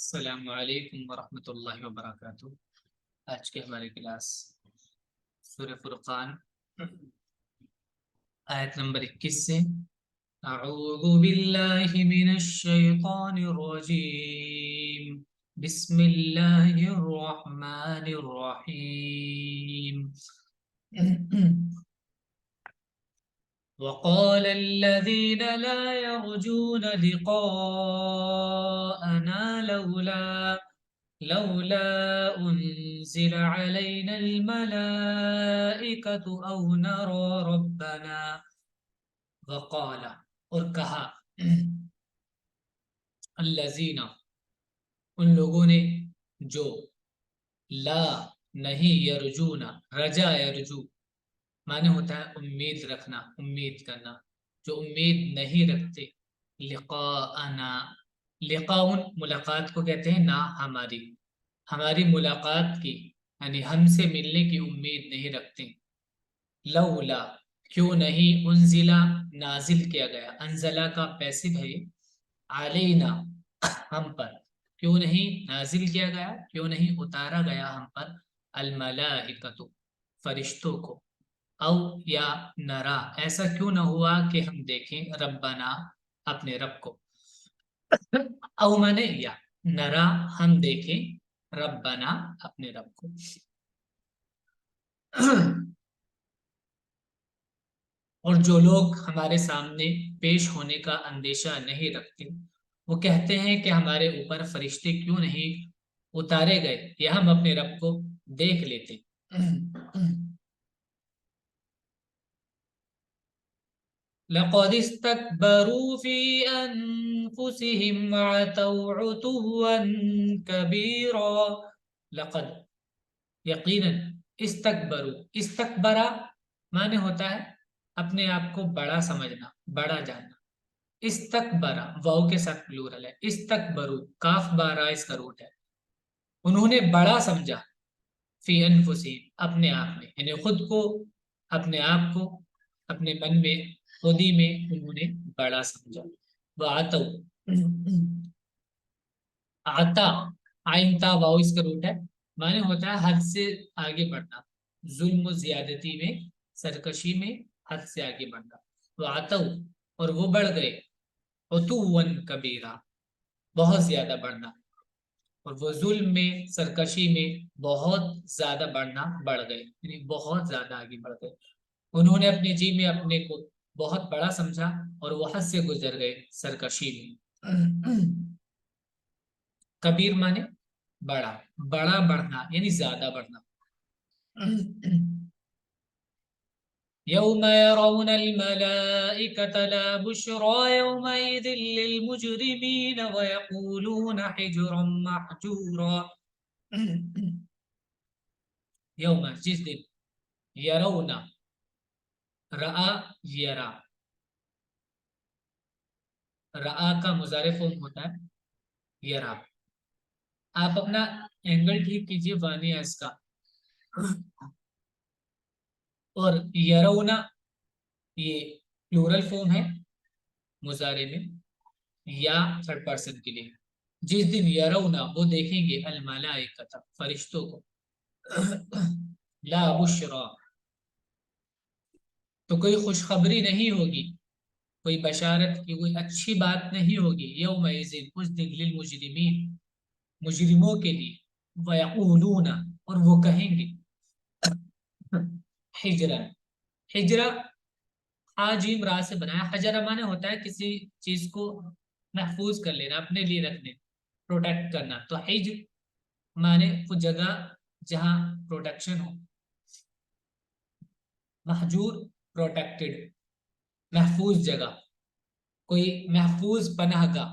السلام علیکم ورحمۃ اللہ وبرکاتہ۔ آج کے ہماری کلاس سورہ فرقان آیت نمبر 21 سے۔ اعوذ باللہ من الشیطان الرجیم، بسم اللہ الرحمن الرحیم۔ وقال الذين لا يرجون لقاءنا لولا أنزل علينا الملائكة أو نرى ربنا۔ وقال، اور کہا، الذین، ان لوگوں نے جو، لا نہیں، یرجون، رجا یرجو معنی ہوتا ہے امید رکھنا، امید کرنا، جو امید نہیں رکھتے، لقاءنا، لقاؤن ملاقات کو کہتے ہیں، نہ ہماری ملاقات کی، یعنی ہم سے ملنے کی امید نہیں رکھتے۔ لولا، کیوں نہیں، انزلہ، نازل کیا گیا، انزلہ کا پیسو ہے، علینا، ہم پر، کیوں نہیں نازل کیا گیا، کیوں نہیں اتارا گیا ہم پر، الملائکۃ، فرشتوں کو، او یا نرا، ایسا کیوں نہ ہوا کہ ہم دیکھیں، ربنا، اپنے رب کو، او مانے یا، نرا، ہم دیکھیں، ربنا، اپنے رب کو۔ اور جو لوگ ہمارے سامنے پیش ہونے کا اندیشہ نہیں رکھتے، وہ کہتے ہیں کہ ہمارے اوپر فرشتے کیوں نہیں اتارے گئے یا ہم اپنے رب کو دیکھ لیتے۔ لقد استكبروا في أنفسهم وعتوا عتوا كبيرا۔ لقد، یقیناً، استکبرا معنی ہوتا ہے اپنے آپ کو بڑا سمجھنا، بڑا جاننا۔ استکبرا واو کے ساتھ پلورل ہے، استکبرو کاف بارا اس کا روٹ ہے، انہوں نے بڑا سمجھا، فی انفسہم، اپنے آپ میں، یعنی خود کو، اپنے آپ کو، اپنے من میں، خودی میں انہوں نے بڑا سمجھا۔ وَعَتَوْا، آتا، آئین تا واو اس کا روٹ ہے، معنی ہوتا ہے حد سے آگے بڑھنا، ظلم و زیادتی میں، سرکشی میں حد سے آگے بڑھنا۔ وَعَتَوْا، اور وہ بڑھ گئے، عُتُوًّا کبیرا، بہت زیادہ بڑھنا، اور وہ ظلم میں، سرکشی میں بہت زیادہ بڑھ گئے، یعنی بہت زیادہ آگے بڑھ گئے۔ انہوں نے اپنے جی میں اپنے کو بہت بڑا سمجھا اور وہ حد سے گزر گئے سرکشی میں۔ کبیر مانے بڑا، بڑا بڑھنا یعنی زیادہ بڑھنا۔ یوم یرون الملائکۃ لا بشری یومئذ للمجرمین ویقولون حجرا محجورا۔ یوم، جس دن، یرون، رآ، یرا، رآ کا مضارع فعل ہوتا ہے یرا۔ آپ اپنا اینگل ٹھیک کیجئے وانی اس کا، اور یرونا یہ پلورل فارم ہے مضارع میں، یا تھرڈ پرسن کے لیے۔ جس دن یرونا، وہ دیکھیں گے، الملائکۃ، فرشتوں کو، لا بشرا، تو کوئی خوشخبری نہیں ہوگی، کوئی بشارت کی کوئی اچھی بات نہیں ہوگی، یومئذ، اس دن، للمجرمین، مجرموں کے لیے، ویقولون، اور وہ کہیں گے، حجرا، حجرا حاجیم را سے بنایا، حجرہ مانے ہوتا ہے کسی چیز کو محفوظ کر لینا، اپنے لیے رکھنے، پروٹیکٹ کرنا، تو حجر مانے وہ جگہ جہاں پروٹیکشن ہو، محجور پروٹیکٹڈ، محفوظ جگہ، کوئی محفوظ پناہ گاہ،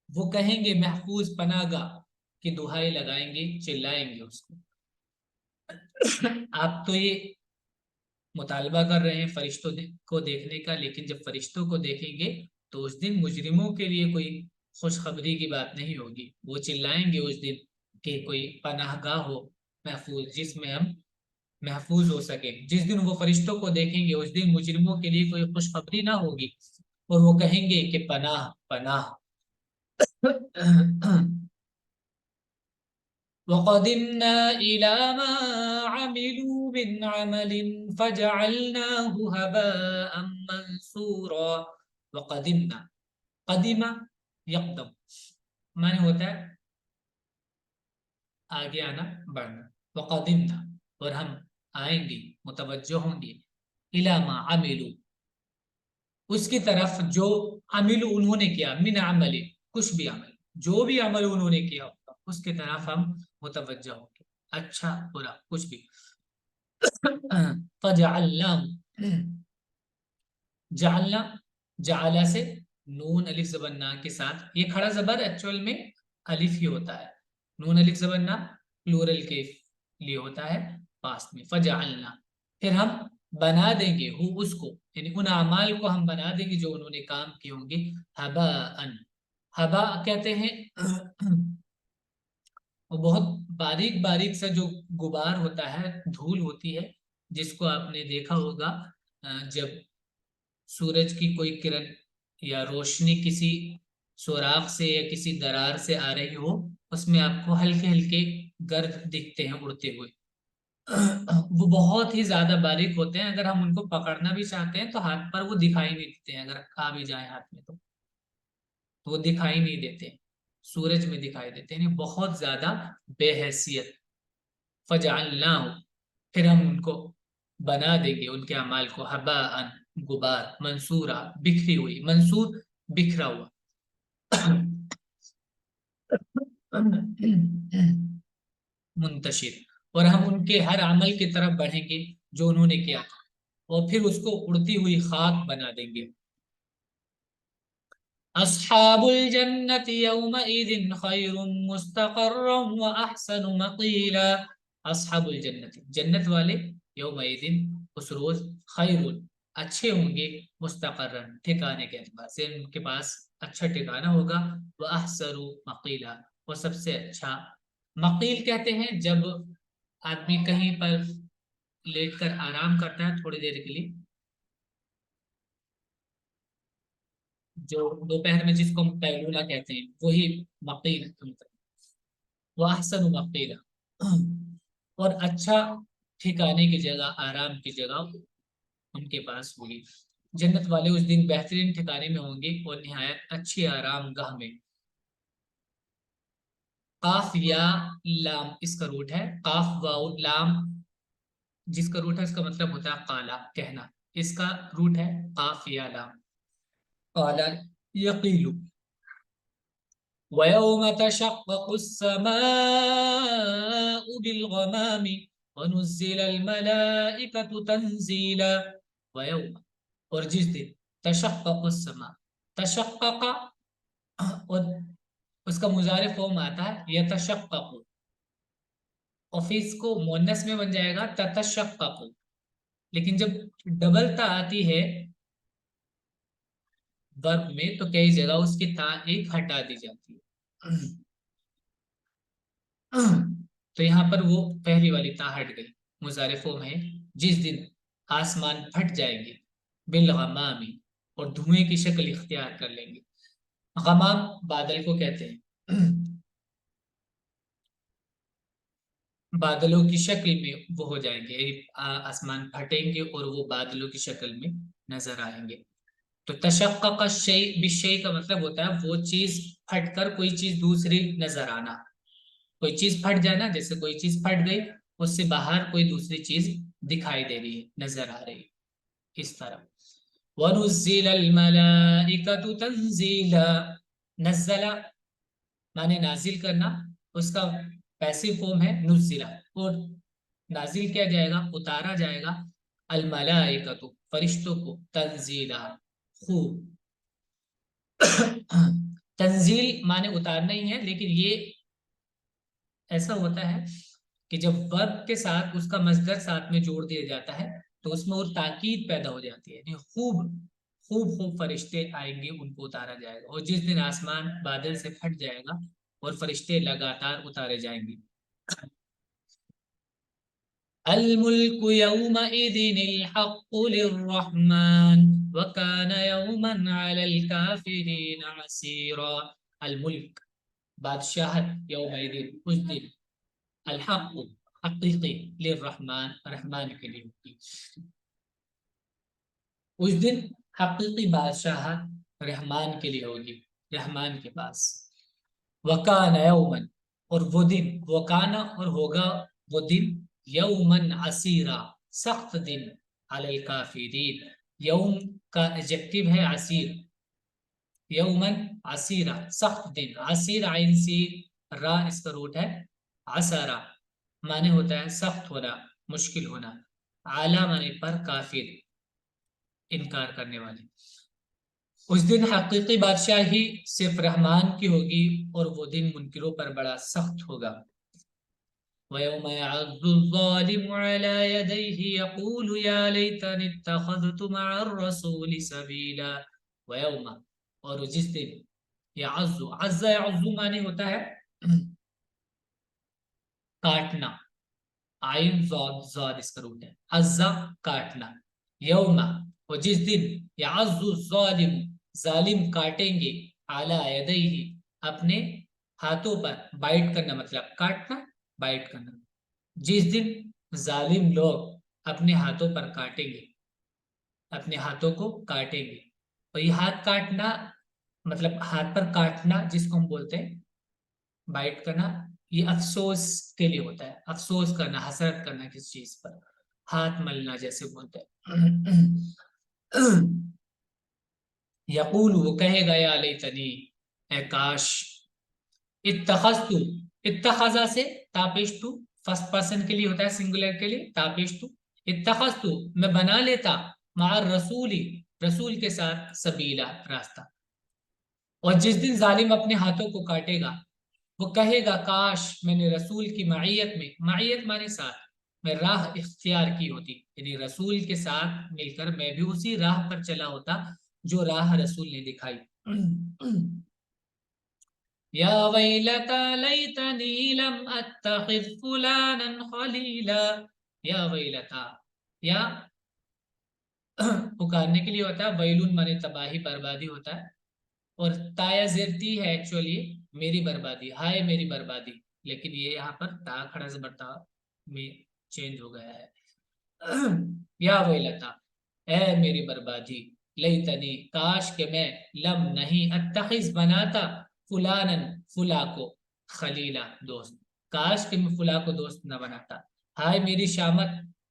وہ کہیں گے محفوظ پناہ گاہ کی دہائی لگائیں گے، چلائیں گے اس کو۔ آپ تو یہ مطالبہ کر رہے ہیں فرشتوں کو دیکھنے کا، لیکن جب فرشتوں کو دیکھیں گے تو اس دن مجرموں کے لیے کوئی خوشخبری کی بات نہیں ہوگی، وہ چلائیں گے اس دن کہ کوئی پناہ گاہ ہو محفوظ، جس میں ہم محفوظ ہو سکے۔ جس دن وہ فرشتوں کو دیکھیں گے اس دن مجرموں کے لیے کوئی خوشخبری نہ ہوگی، اور وہ کہیں گے کہ پناہ، پناہ۔ وَقَدِمْنَا إِلَى مَا عَمِلُوا مِنْ عَمَلٍ فَجَعَلْنَاهُ هَبَاءً مَنْثُورًا. وَقَدِمْنَا، قدیمہ یقدم معنی ہوتا ہے آگے آنا بڑھنا. وَقَدِمْنَا، اور ہم آئیں گے متوجہ ہوں گے إِلَى مَا عَمِلُوا، اس کی طرف جو عمل انہوں نے کیا، من عمل، کچھ بھی عمل، جو بھی عمل انہوں نے کیا ہوگا اس کی طرف ہم متوجہ ہوں گے، اچھا برا کچھ بھی. فجعلناہ، جعلنا، جعلا سے نون الف زبر نا کے ساتھ، یہ کھڑا زبر ایکچوئل میں الف ہی ہوتا ہے، نون الف زبر نا پلورل کے لیے ہوتا ہے پاسٹ میں. فجعلنا، پھر ہم بنا دیں گے ہو اس کو، یعنی ان اعمال کو ہم بنا دیں گے جو انہوں نے کام کیے ہوں گے، ہباء، ہبا کہتے ہیں وہ بہت باریک باریک سا جو غبار ہوتا ہے، دھول ہوتی ہے، جس کو آپ نے دیکھا ہوگا جب سورج کی کوئی کرن یا روشنی کسی سوراخ سے یا کسی درار سے آ رہی ہو، اس میں آپ کو ہلکے ہلکے گرد دکھتے ہیں اڑتے ہوئے. وہ بہت ہی زیادہ باریک ہوتے ہیں، اگر ہم ان کو پکڑنا بھی چاہتے ہیں تو ہاتھ پر وہ دکھائی نہیں دیتے ہیں، اگر آ بھی جائیں ہاتھ میں تو وہ دکھائی نہیں دیتے، سورج میں دکھائی دیتے ہیں، بہت زیادہ بے حیثیت. فجعلناہ، پھر ہم ان کو بنا دیں گے ان کے اعمال کو، ہباء، غبار، منصورا، بکھری ہوئی، منصور بکھرا ہوا. منتشر، اور ہم ان کے ہر عمل کی طرف بڑھیں گے جو انہوں نے کیا تھا، اور پھر اس کو اڑتی ہوئی خاک بنا دیں گے. اصحاب الجنت یومئذ خیر مستقرا واحسن مقیلا. اصحاب الجنت، جنت والے، یومئذ اس روز، خیر اچھے ہوں گے، مستقرا ٹھکانے کے اعتبار سے ان کے پاس اچھا ٹھکانہ ہوگا، واحسن مقیلا، وہ سب سے اچھا. مقیل کہتے ہیں جب آدمی کہیں پر لیٹ کر آرام کرتا ہے تھوڑی دیر کے لیے، جو دوپہر میں جس کو ہم قیلولہ کہتے ہیں، وہی مقیل. وہ احسن مقیلا، اور اچھا ٹھکانے کی جگہ، آرام کی جگہ ان کے پاس ہوگی. جنت والے اس دن بہترین ٹھکانے میں ہوں گے اور نہایت اچھی آرام گاہ میں. قاف یا لام اس کا روٹ ہے، قاف واو لام جس کا روٹ ہے اس کا مطلب ہوتا ہے قالا کہنا، اس کا روٹ ہے قاف یا لام. قالا یقیل، وَيَوْمَ تَشَقَّقُ السَّمَاءُ بِالْغَمَامِ وَنُزِّلَ الْمَلَائِكَةُ تَنزِيلًا. وَيَوْمَ، اور جس دن، تشقق السماء، تشقق، اور اس کا مضارع فارم آتا ہے یتشقق، اور پھر اس کو مؤنث میں بن جائے گا تتشقق، لیکن جب ڈبل تا آتی ہے ورب میں تو کئی جگہ اس کی تا ایک ہٹا دی جاتی ہے، تو یہاں پر وہ پہلی والی تا ہٹ گئی. مضارع فارم ہے جس دن آسمان پھٹ جائیں گے، بالغمام، اور دھوئیں کی شکل اختیار کر لیں گے. غمام بادل کو کہتے ہیں، بادلوں کی شکل میں وہ ہو جائیں گے، آسمان پھٹیں گے اور وہ بادلوں کی شکل میں نظر آئیں گے. تو تشقق الشیء بالشیء کا مطلب ہوتا ہے وہ چیز پھٹ کر کوئی چیز دوسری نظر آنا. کوئی چیز پھٹ جانا، جیسے کوئی چیز پھٹ گئی، اس سے باہر کوئی دوسری چیز دکھائی دے رہی ہے، نظر آ رہی ہے، اس طرح. وَنُزِّلَ الْمَلَائِكَةُ تَنزِيلًا، نزلہ معنی نازل کرنا، اس کا پیسو فارم ہے نزلہ، اور نازل کیا جائے گا، اتارا جائے گا، الملائکۃ فرشتوں کو، تنزیلا خوب. تنزیل معنی اتارنا ہی ہے، لیکن یہ ایسا ہوتا ہے کہ جب ورب کے ساتھ اس کا مصدر ساتھ میں جوڑ دیا جاتا ہے تو اس میں اور تاکید پیدا ہو جاتی ہے، یعنی خوب خوب خوب فرشتے آئیں گے، ان کو اتارا جائے گا. اور جس دن آسمان بادل سے پھٹ جائے گا اور فرشتے لگاتار اتارے جائیں گے. الملک یومئذ الحق للرحمن وکان یوما علی الکافرین عسیرا. الملک بادشاہت، یومئذ اس دن، الحق حقیقی، للرحمن رحمان کے لیے ہوگی. اس دن حقیقی بادشاہت رحمان کے لیے ہوگی، رحمان کے پاس. وکان یومن، اور وہ دن، وکانا اور ہوگا وہ دن، یومن عسیرا سخت دن، علی الکافرین، یوم کا ایڈجیکٹو ہے عسیر، یومن عسیرا سخت دن، عسیر عین سیر را اس کا روٹ ہے، عسارا معنی ہوتا ہے سخت ہونا، مشکل ہونا، اعلیٰ معنی پر، کافر انکار کرنے والے. اس دن حقیقی بادشاہی صرف رحمان کی ہوگی اور وہ دن منکروں پر بڑا سخت ہوگا. وَيَوْمَ يَعَضُّ الظَّالِمُ عَلَى يَدَيْهِ يَقُولُ يَا لَيْتَنِي اتَّخَذْتُ مَعَ الرَّسُولِ سَبِيلًا. وَيَوْمَ اور جس دن، يَعَضُّ عَزَّ يَعُضُّ معنی ہوتا ہے کاٹنا، عین ضاد ضاد اس کا روٹ ہے، عزا کاٹنا. یوم اور جس دن، یعز الظالم ظالم کاٹیں گے، اعلی یدیہ اپنے ہاتھوں پر، بائٹ کرنا مطلب کاٹنا، بائٹ کرنا. جس دن ظالم لوگ اپنے ہاتھوں پر کاٹیں گے، اپنے ہاتھوں کو کاٹیں گے. اور یہ ہاتھ کاٹنا مطلب ہاتھ پر کاٹنا جس کو ہم بولتے ہیں بائٹ کرنا، یہ افسوس کے لیے ہوتا ہے، افسوس کرنا، حسرت کرنا کس چیز پر، ہاتھ ملنا جیسے بولتے ہیں. یقول وہ کہے گا، یا لیتنی اے کاش، اتخذتو اتخذا سے تاپیشتو فرسٹ پرسن کے لیے ہوتا ہے، سنگولر کے لیے تاپیشتو، اتخذتو میں بنا لیتا، مع الرسولی رسول کے ساتھ، سبیلا راستہ. اور جس دن ظالم اپنے ہاتھوں کو کاٹے گا وہ کہے گا کاش میں نے رسول کی معیت میں، معیت مانے ساتھ، میں راہ اختیار کی ہوتی، یعنی رسول کے ساتھ مل کر میں بھی اسی راہ پر چلا ہوتا جو راہ رسول نے دکھائی. یا ویلتا لیتنی لم اتخذ فلانا خلیلا. یا ویلتا، یا پکارنے کے لیے ہوتا ہے، ویلون مانے تباہی بربادی ہوتا ہے، اور تایا زیرتی ہے ایکچولی میری بربادی، ہائے میری بربادی، لیکن یہ یہاں پر تا کھڑا زبرتا میں چینج ہو گیا ہے. یا ویلتا اے میری بربادی، لیتنی کاش کہ میں، لم نہیں، اتخذ بناتا، فلانن فلا کو، خلیلا دوست، کاش کہ میں فلا کو دوست نہ بناتا، ہائے میری شامت،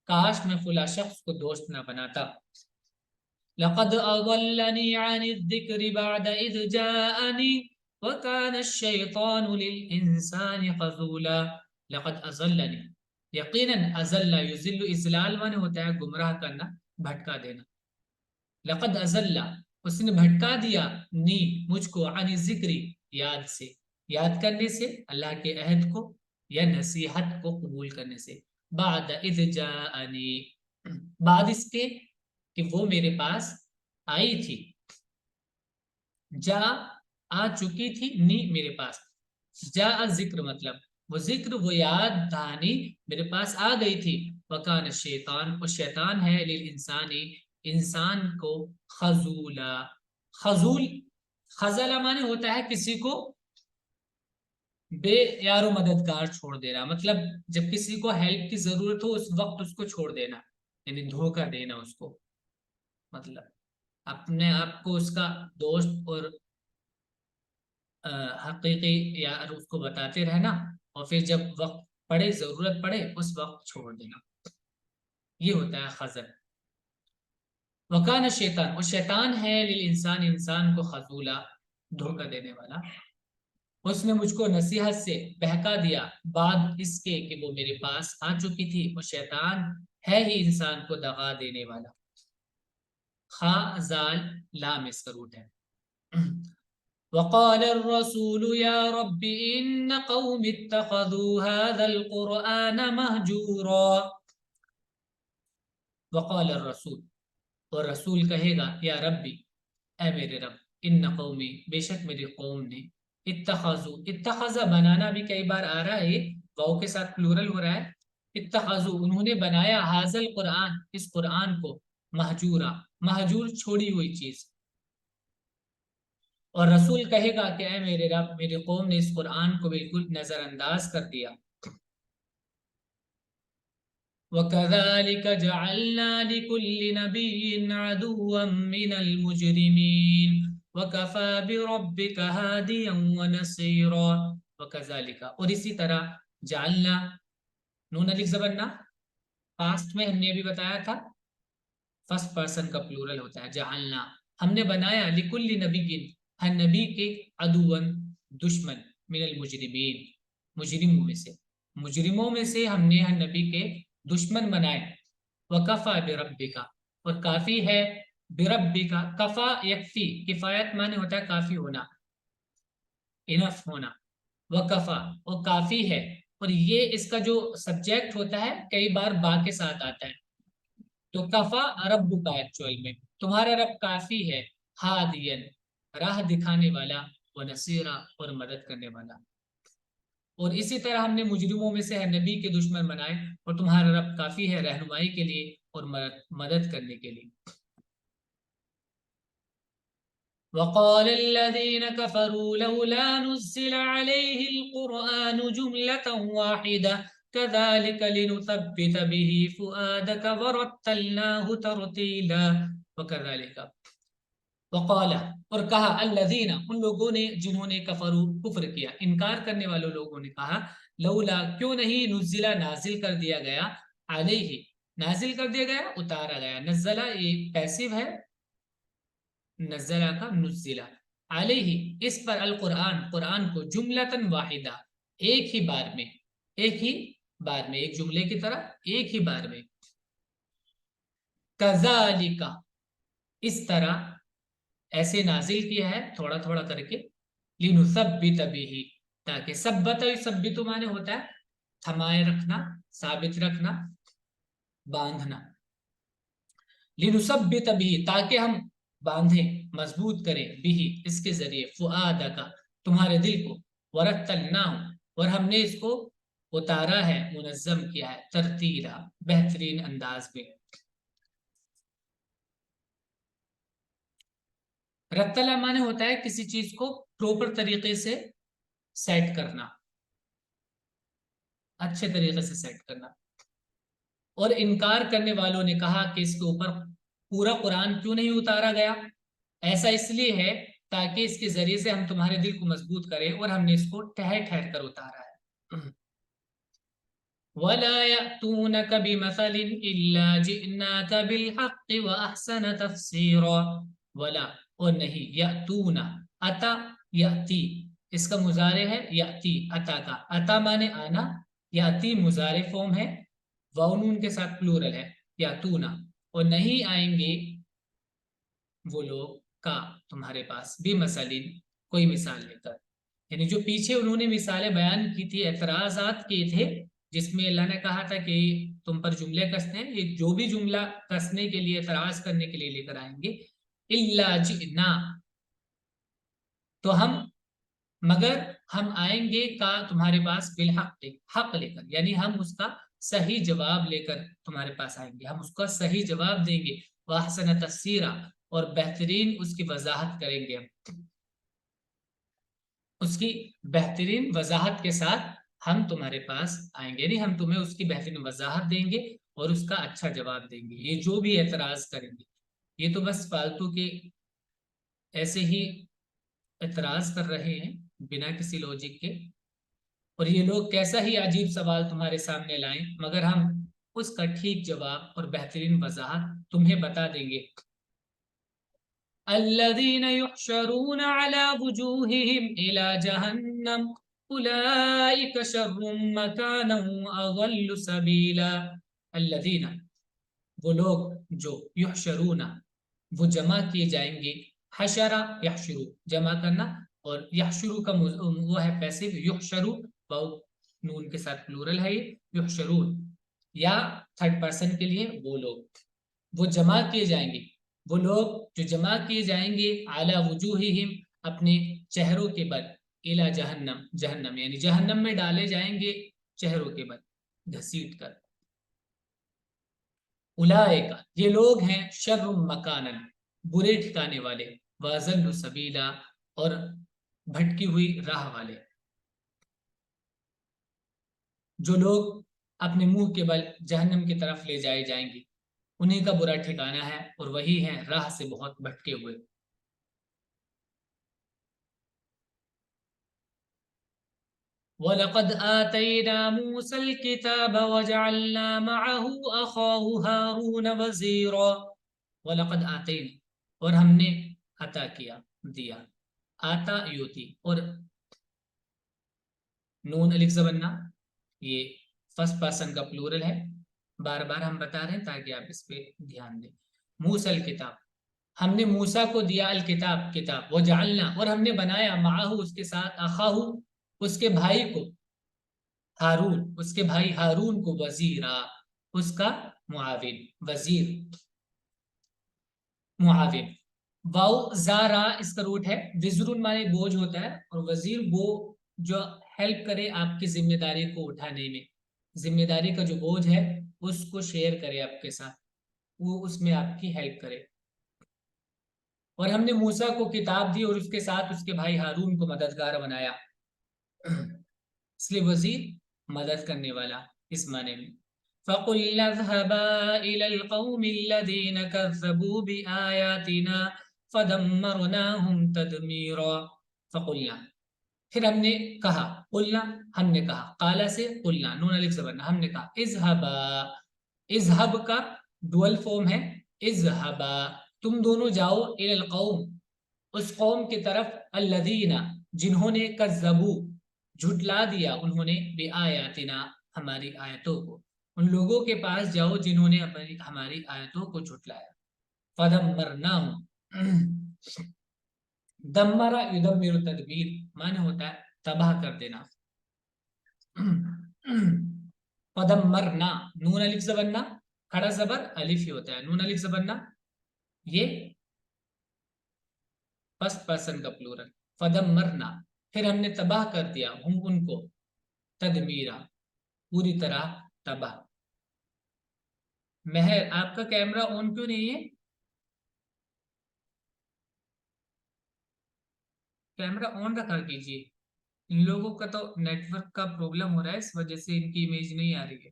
کاش میں فلا شخص کو دوست نہ بناتا. لقد أضلني عن الذكر بعد إذ جاءني وكان الشيطان للإنسان خذولا. لقد أضلني، یقیناً أضل يضل اضلال مانے ہوتا ہے گمراہ کرنا، بھٹکا دینا. لقد أضل اس نے بھٹکا دیا، نی مجھ کو، عن الذکر یاد سے، یاد کرنے سے، اللہ کے عہد کو یا نصیحت کو قبول کرنے سے، بعد اذ جاءنی بعد اس کے کہ وہ میرے پاس آئی تھی، جا آ چکی تھی، نی میرے پاس، جا ذکر مطلب وہ ذکر، وہ یاد دہانی میرے پاس آ گئی تھی. وکان الشیطان، وہ شیطان ہے، للانسانی انسان کو، خذولا، خذول خذل مانے ہوتا ہے کسی کو بے یار و مددگار چھوڑ دینا، مطلب جب کسی کو ہیلپ کی ضرورت ہو اس وقت اس کو چھوڑ دینا، یعنی دھوکہ دینا اس کو، مطلب اپنے آپ کو اس کا دوست اور حقیقی یار اس کو بتاتے رہنا، اور پھر جب وقت پڑے، ضرورت پڑے، اس وقت چھوڑ دینا، یہ ہوتا ہے خذل. وکان شیطان، وہ شیطان ہے، للانسان انسان کو، خذولا دھوکہ دینے والا. اس نے مجھ کو نصیحت سے بہکا دیا بعد اس کے کہ وہ میرے پاس آ چکی تھی. وہ شیطان ہے ہی انسان کو دغا دینے والا. خا زال لام اس کا روٹ ہے. وقال الرسول يا رب إن قوم اتخذوا هذا القرآن مهجورا. وقال الرسول، اور رسول کہے گا، یا ربی اے میرے رب، ان قومی بے شک میری قوم نے، اتخذوا اتخذا بنانا بھی کئی بار آ رہا ہے، واو کے ساتھ پلورل ہو رہا ہے، اتخذوا انہوں نے بنایا، حاضل قرآن اس قرآن کو، مہجورا مہجور چھوڑی ہوئی چیز. اور رسول کہے گا کہ اے میرے رب، میری قوم نے اس قرآن کو بالکل نظر انداز کر دیا. وَكَذَلِكَ جَعَلْنَا لِكُلِّ نَبِيٍّ عَدُوًّا مِّنَ الْمُجْرِمِينَ وَكَفَى بِرَبِّكَ هَادِيًا وَنَصِيرًا وَكَذَلِكَ اور اسی طرح جعلنا نون الف زبر نا پاسٹ میں ہم نے ابھی بتایا تھا فرسٹ پرسن کا پلورل ہوتا ہے جعلنا ہم نے بنایا لکل نبی ہر نبی کے عدوًا دشمن من المجرمین مجرموں میں سے ہم نے ہر نبی کے دشمن بنائے وکفا بربکا اور کافی ہے بربکا کفا یکفی کفایت معنی ہوتا ہے کافی ہونا انف ہونا وکفا اور کافی ہے اور یہ اس کا جو سبجیکٹ ہوتا ہے کئی بار با کے ساتھ آتا ہے تو کفا رب کا ایکچوئل میں تمہارا رب کافی ہے ہادین راہ دکھانے والا و نصیرہ اور مدد کرنے والا اور اسی طرح ہم نے مجرموں میں سے ہے نبی کے دشمن بنائے اور تمہارا رب کافی ہے رہنمائی کے لیے اور مدد کرنے کے لیے وقال الذين كفروا لولا نزل عليه القرآن جملة واحدة كذلك لنثبت به فؤادك ورتلناه ترتيلا وكذلك وقال اور کہا الذین ان لوگوں نے جنہوں نے کفر کیا انکار کرنے والوں لوگوں نے کہا لولا کیوں نہیں نزلہ نازل کر دیا گیا علیہ نازل کر دیا گیا اتارا گیا نزلہ یہ پیسیو ہے نزلہ کا نزلہ علیہ اس پر القرآن قرآن کو جملتاً واحدہ ایک ہی بار میں ایک جملے کی طرح ایک ہی بار میں کذالک اس طرح ایسے نازل کیا ہے تھوڑا تھوڑا کر کے لنثبت به تاکہ ثبت یثبت معنی ہوتا ہے تھمائے رکھنا ثابت رکھنا باندھنا لنثبت به تاکہ ہم باندھیں مضبوط کریں بھی اس کے ذریعے فؤادک تمہارے دل کو ورتلناہ اور ہم نے اس کو اتارا ہے منظم کیا ہے ترتیلا بہترین انداز میں رتلا معنی ہوتا ہے کسی چیز کو پروپر طریقے سے سیٹ کرنا اچھے طریقے سے سیٹ کرنا اور انکار کرنے والوں نے کہا کہ اس کے اوپر پورا قرآن کیوں نہیں اتارا گیا ایسا اس لیے ہے تاکہ اس کے ذریعے سے ہم تمہارے دل کو مضبوط کریں اور ہم نے اس کو ٹھہر ٹھہر کر اتارا ہے وَلَا يَأْتُونَكَ بِمَثَلٍ إِلَّا جِئْنَاكَ بِالْحَقِّ وَأَحْسَنَ تَفْسِيرًا ولا اور نہیں یاتونا اتا یاتی اس کا مضارع ہے یاتی اتا کا اتا مانے آنا یاتی مضارع فارم ہے واو نون کے ساتھ پلورل ہے یاتونا اور نہیں آئیں گے وہ لوگ کا تمہارے پاس بھی مثالین کوئی مثال لے کر یعنی جو پیچھے انہوں نے مثالیں بیان کی تھی اعتراضات کیے تھے جس میں اللہ نے کہا تھا کہ تم پر جملے کسنے ہیں یہ جو بھی جملہ کسنے کے لیے اعتراض کرنے کے لیے لے کر آئیں گے الا جئنا تو ہم مگر ہم آئیں گے کا تمہارے پاس بالحق حق لے کر یعنی ہم اس کا صحیح جواب لے کر تمہارے پاس آئیں گے ہم اس کا صحیح جواب دیں گے واحسن تفسیرا اور بہترین اس کی وضاحت کریں گے اس کی بہترین وضاحت کے ساتھ ہم تمہارے پاس آئیں گے یعنی ہم تمہیں اس کی بہترین وضاحت دیں گے اور اس کا اچھا جواب دیں گے یہ جو بھی اعتراض کریں گے یہ تو بس فالتو کے ایسے ہی اعتراض کر رہے ہیں بنا کسی لوجک کے اور یہ لوگ کیسا ہی عجیب سوال تمہارے سامنے لائیں مگر ہم اس کا ٹھیک جواب اور بہترین وضاحت تمہیں بتا دیں گے الذين يحشرون على وجوههم إلى جهنم أولئك شر مكانا وأضل سبيلا الذين وہ لوگ جو یحشرون وہ جمع کیے جائیں گے حشرہ یحشرو جمع کرنا اور یحشرو کا وہ ہے پیسو یحشرو نون کے ساتھ پلورل ہے یہ یحشرون یا تھرڈ پرسن کے لیے وہ لوگ وہ جمع کیے جائیں گے وہ لوگ جو جمع کیے جائیں گے اعلی وجوہہم اپنے چہروں کے بل الی جہنم جہنم یعنی جہنم میں ڈالے جائیں گے چہروں کے بل گھسیٹ کر اولئک یہ لوگ ہیں شر مکانا برے ٹھکانے والے واضل سبیلا اور بھٹکی ہوئی راہ والے جو لوگ اپنے منہ کے بل جہنم کی طرف لے جائے جائیں گی، انہیں کا برا ٹھکانہ ہے اور وہی ہے راہ سے بہت بھٹکے ہوئے۔ وَلَقَدْ آتَيْنَا مُوسَى الْكِتَابَ وَجَعَلْنَا مَعَهُ أَخَاهُ هَارُونَ وَزِيرًا۔ وَلَقَدْ آتَيْنَا، اور ہم نے عطا کیا، دیا، آتا یوتی، اور نون الف زبر نا، یہ فرسٹ پرسن کا پلورل ہے، بار بار ہم بتا رہے ہیں تاکہ آپ اس پہ دھیان دیں۔ موسیٰ الکتاب، ہم نے موسیٰ کو دیا الکتاب، کتاب، وجعلنا، اور ہم نے بنایا معاہو اس کے ساتھ، اخاہو اس کے بھائی کو، ہارون اس کے بھائی ہارون کو، وزیرا اس کا معاون، وزیر معاون۔ واؤ زارا اس کا روٹ ہے، وزرن مانے بوجھ ہوتا ہے، اور وزیر وہ جو ہیلپ کرے آپ کی ذمہ داری کو اٹھانے میں، ذمہ داری کا جو بوجھ ہے اس کو شیئر کرے آپ کے ساتھ، وہ اس میں آپ کی ہیلپ کرے۔ اور ہم نے موسیٰ کو کتاب دی اور اس کے ساتھ اس کے بھائی ہارون کو مددگار بنایا، اس لیے وزیر مدد کرنے والا اس معنی میں۔ فَقُلْنَا اذْهَبَا إِلَى الْقَوْمِ الَّذِينَ كَذَّبُوا بِآيَاتِنَا فَدَمَّرْنَاهُمْ تَدْمِيرًا۔ فَقُلْنَا، پھر ہم نے کہا، قلنا ہم نے کہا، قالا سے قلنا، نون الف زبر، ہم نے کہا، اذهبا، اذهب کا ڈوئل فارم ہے، اذهبا تم دونوں جاؤ، الى القوم اس قوم کی طرف، الذین جنہوں نے، کذبوا جھٹلا دیا انہوں نے، بآیاتنا ہماری آیتوں کو، ان لوگوں کے پاس جاؤ جنہوں نے ہماری آیتوں کو جھٹلایا۔ فدمرناہم، دمرا یدمر تدبیر معنی ہوتا ہے تباہ کر دینا۔ فدمرنا، نون الف زبرنا، کھڑا زبر الف ہی ہوتا ہے، نون الف زبرنا یہ فرسٹ پرسن کا پلورل، فدمرنا پھر ہم نے تباہ کر دیا، ہم ان کو، تدمیرا پوری طرح تباہ۔ مہر آپ کا کیمرہ آن کیوں نہیں ہے؟ کیمرہ آن رکھا کیجیے، ان لوگوں کا تو نیٹ ورک کا پرابلم ہو رہا ہے، اس وجہ سے ان کی امیج نہیں آ رہی ہے۔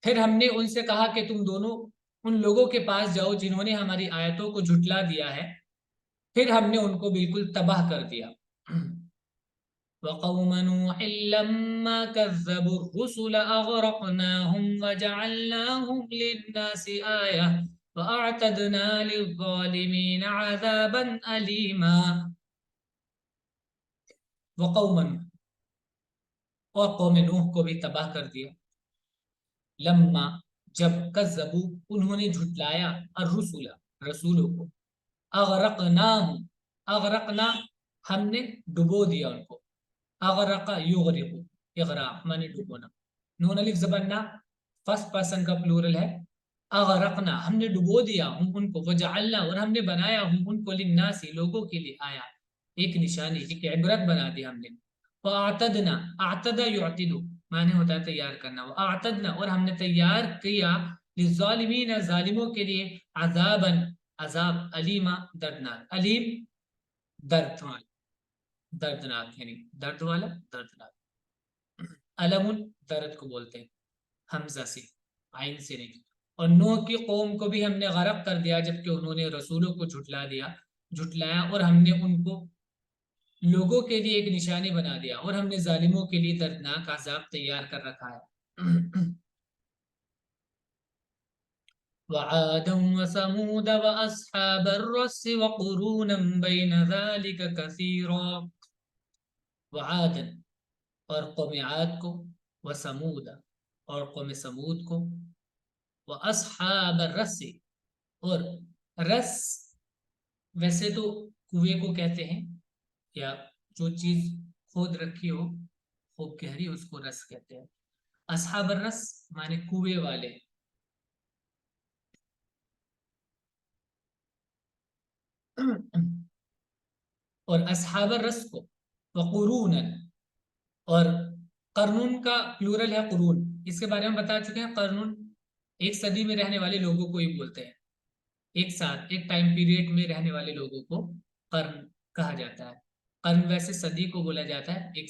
پھر ہم نے ان سے کہا کہ تم دونوں ان لوگوں کے پاس جاؤ جنہوں نے ہماری آیتوں کو جھٹلا دیا ہے، پھر ہم نے ان کو بالکل تباہ کر دیا۔ وَقَوْمَ نُوحٍ لَمَّا كَذَّبُوا الرُّسُلَ أَغْرَقْنَاهُمْ وَجَعَلْنَاهُمْ لِلنَّاسِ آيَةً وَأَعْتَدْنَا لِلظَّالِمِينَ عَذَابًا أَلِيمًا۔ وَقَوْمَ، اور قوم نوح کو بھی تباہ کر دیا، لما جب، کذبوا انہوں نے جھٹلایا، الرسول رسولوں کو، اغرقناہم، اغرقنا ہم نے ڈبو دیا ان کو، اغرق یغرق، اغراق معنی ڈبونا، نون الف زبرنا فرسٹ پرسن کا پلورل ہے، اغرقنا ہم نے ڈبو دیا ہم ان کو، وجعلنا اور ہم نے بنایا ہم ان کو، للناس لوگوں کے لیے، آیا ایک نشانی، ایک عبرت بنا دی ہم نے۔ وَأَعْتَدْنَا، اعتدى يعتد معنی ہوتا ہے تیار کرنا، وَأَعْتَدْنَا اور ہم نے تیار کیا، للظالمین ظالموں کے لیے، عذابًا عذاب، علیما دردناک، علیم درد والا، دردناک یعنی درد والا، دردناک، علم درد کو بولتے ہیں حمزہ سے، عین سے نہیں۔ اور نوح کی قوم کو بھی ہم نے غرق کر دیا جبکہ انہوں نے رسولوں کو جھٹلا دیا، جھٹلایا، اور ہم نے ان کو لوگوں کے لیے ایک نشانی بنا دیا، اور ہم نے ظالموں کے لیے دردناک عذاب تیار کر رکھا ہے۔ وعادا وثمود واصحاب الرس وقرونا بين ذلك كثيرا۔ وعادا اور قوم عاد کو، وثمود اور قوم ثمود کو، واصحاب الرس اور رس ویسے تو کنویں کو کہتے ہیں، یا جو چیز کھود رکھی ہو خوب گہری اس کو رس کہتے ہیں۔ اصحاب الرس مانے کنویں والے۔ اور اصحاب الرس کو، وقرون اور قرنون کا پلورل ہے قرون، اس کے بارے میں بتا چکے ہیں، قرنون ایک صدی میں رہنے والے لوگوں کو ہی بولتے ہیں، ایک ساتھ ایک ٹائم پیریڈ میں رہنے والے لوگوں کو قرن کہا جاتا ہے۔ قرن ویسے صدی کو بولا جاتا ہے، ایک